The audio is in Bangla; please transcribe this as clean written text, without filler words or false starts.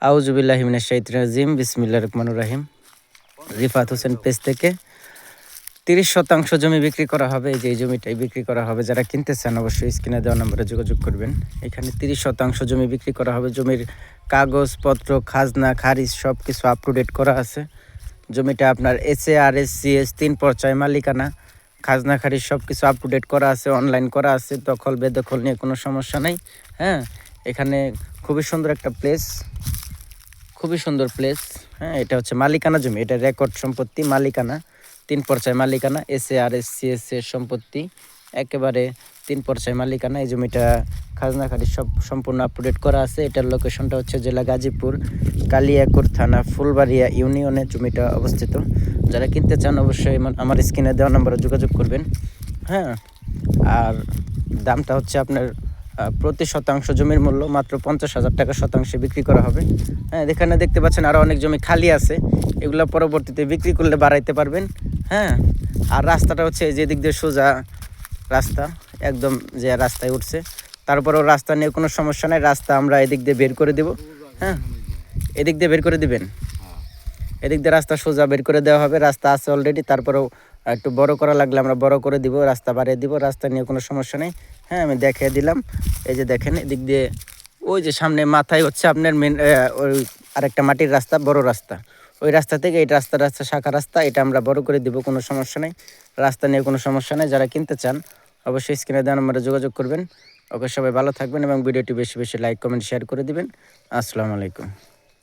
আউযুবিল্লাহি মিনাশ শাইতানির রাজিম বিসমিল্লাহির রহমানির রহিম। রিফাত হোসেন পেজ থেকে 30% জমি বিক্রি করা হবে। এই যে এই জমিটাই বিক্রি করা হবে। যারা কিনতে চান অবশ্যই স্ক্রিনে দেওয়া নম্বরে যোগাযোগ করবেন। এখানে 30% জমি বিক্রি করা হবে। জমির কাগজপত্র, খাজনা, খারিজ সব কিছু আপ টু ডেট করা আছে। জমিটা আপনার SARS CS 3 পর্যায়ে মালিকানা, খাজনা খারিজ সব কিছু আপ টু ডেট করা আছে, অনলাইন করা আছে। দখল বেদখল নিয়ে কোনো সমস্যা নাই। হ্যাঁ, এখানে খুবই সুন্দর একটা প্লেস, খুবই সুন্দর প্লেস। হ্যাঁ, এটা হচ্ছে মালিকানা জমি, এটা রেকর্ড সম্পত্তি, মালিকানা 3 পর্যায়ে মালিকানা, SARS CS এর সম্পত্তি, একেবারে 3 পর্যায়ে মালিকানা। এই জমিটা খাজনা খারিজ সব সম্পূর্ণ আপ টু ডেট করা আছে। এটার লোকেশনটা হচ্ছে জেলা গাজীপুর, কালিয়াকৈর থানা, ফুলবাড়িয়া ইউনিয়নে জমিটা অবস্থিত। যারা কিনতে চান অবশ্যই আমার স্ক্রিনে দেওয়া নম্বরে যোগাযোগ করবেন। হ্যাঁ, আর দামটা হচ্ছে আপনার প্রতি শতাংশ জমির মূল্য মাত্র 50,000 টাকা শতাংশে বিক্রি করা হবে। হ্যাঁ, এখানে দেখতে পাচ্ছেন আরও অনেক জমি খালি আছে, এগুলো পরবর্তীতে বিক্রি করলে বাড়াইতে পারবেন। হ্যাঁ, আর রাস্তাটা হচ্ছে যে দিক দিয়ে সোজা রাস্তা, একদম যে রাস্তায় উঠছে, তারপরেও রাস্তা নিয়ে কোনো সমস্যা নেই। রাস্তা আমরা এদিক দিয়ে বের করে দেব। হ্যাঁ, এদিক দিয়ে বের করে দিবেন, এদিক দিয়ে রাস্তা সোজা বের করে দেওয়া হবে। রাস্তা আছে অলরেডি, তারপরেও একটু বড় করা লাগলে আমরা বড় করে দিব, রাস্তা বাড়িয়ে দিব। রাস্তা নিয়ে কোনো সমস্যা নেই। হ্যাঁ, আমি দেখিয়ে দিলাম। এই যে দেখেন, এদিক দিয়ে ওই যে সামনে মাথায় হচ্ছে আপনার মেন ওই আরেকটা মাটির রাস্তা, বড় রাস্তা। ওই রাস্তা থেকে এই রাস্তা শাখা রাস্তা, এটা আমরা বড় করে দিব, কোনো সমস্যা নেই। রাস্তা নিয়ে কোনো সমস্যা নেই। যারা কিনতে চান অবশ্যই স্ক্রিনে দেওয়া নম্বরে যোগাযোগ করবেন। ওকে, সবাই ভালো থাকবেন এবং ভিডিওটি বেশি বেশি লাইক কমেন্ট শেয়ার করে দিবেন। আসসালামু আলাইকুম।